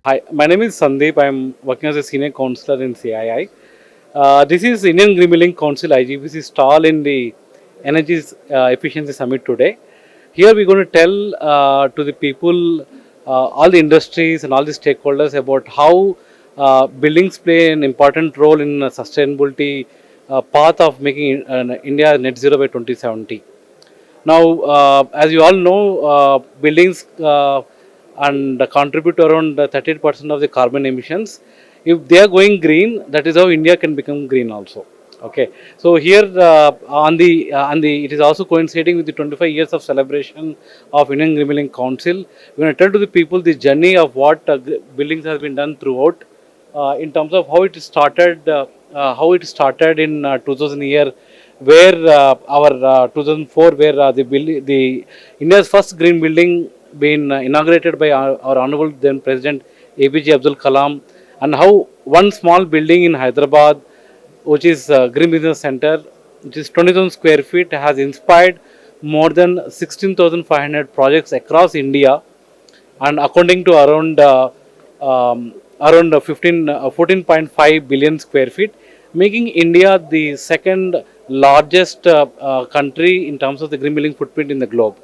Hi, my name is Sandeep. I'm working as a senior counselor in CII. This is Indian Green Building Council IGBC stall in the Energy Efficiency Summit today. Here we're going to tell to the people, all the industries and all the stakeholders about how buildings play an important role in sustainability path of making India net zero by 2070. Now, as you all know, buildings and contribute around 38% of the carbon emissions. If they are going green, that is how India can become green also. Okay, so here it is also coinciding with the 25 years of celebration of Indian Green Building Council. We're going to tell to the people the journey of what buildings has been done throughout, in terms of how it started in 2000 year, where our 2004, where the India's first green building been inaugurated by our honorable then President APJ Abdul Kalam, and how one small building in Hyderabad, which is Green Business Center, which is 20,000 square feet, has inspired more than 16,500 projects across India, and accounting to around 14.5 billion square feet, making India the second largest country in terms of the green building footprint in the globe.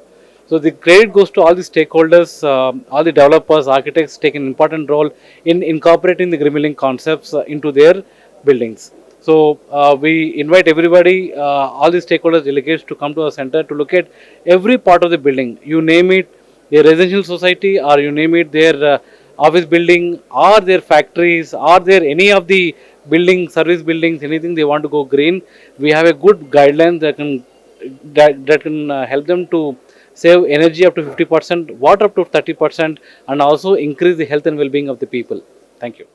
So the credit goes to all the stakeholders, all the developers, architects take an important role in incorporating the green building concepts into their buildings. So we invite everybody, all the stakeholders, delegates to come to our center to look at every part of the building. You name it, a residential society, or you name it, their office building, or their factories, or their any of the building, service buildings, anything they want to go green. We have a good guidelines that can help them to save energy up to 50%, water up to 30%, and also increase the health and well-being of the people. Thank you.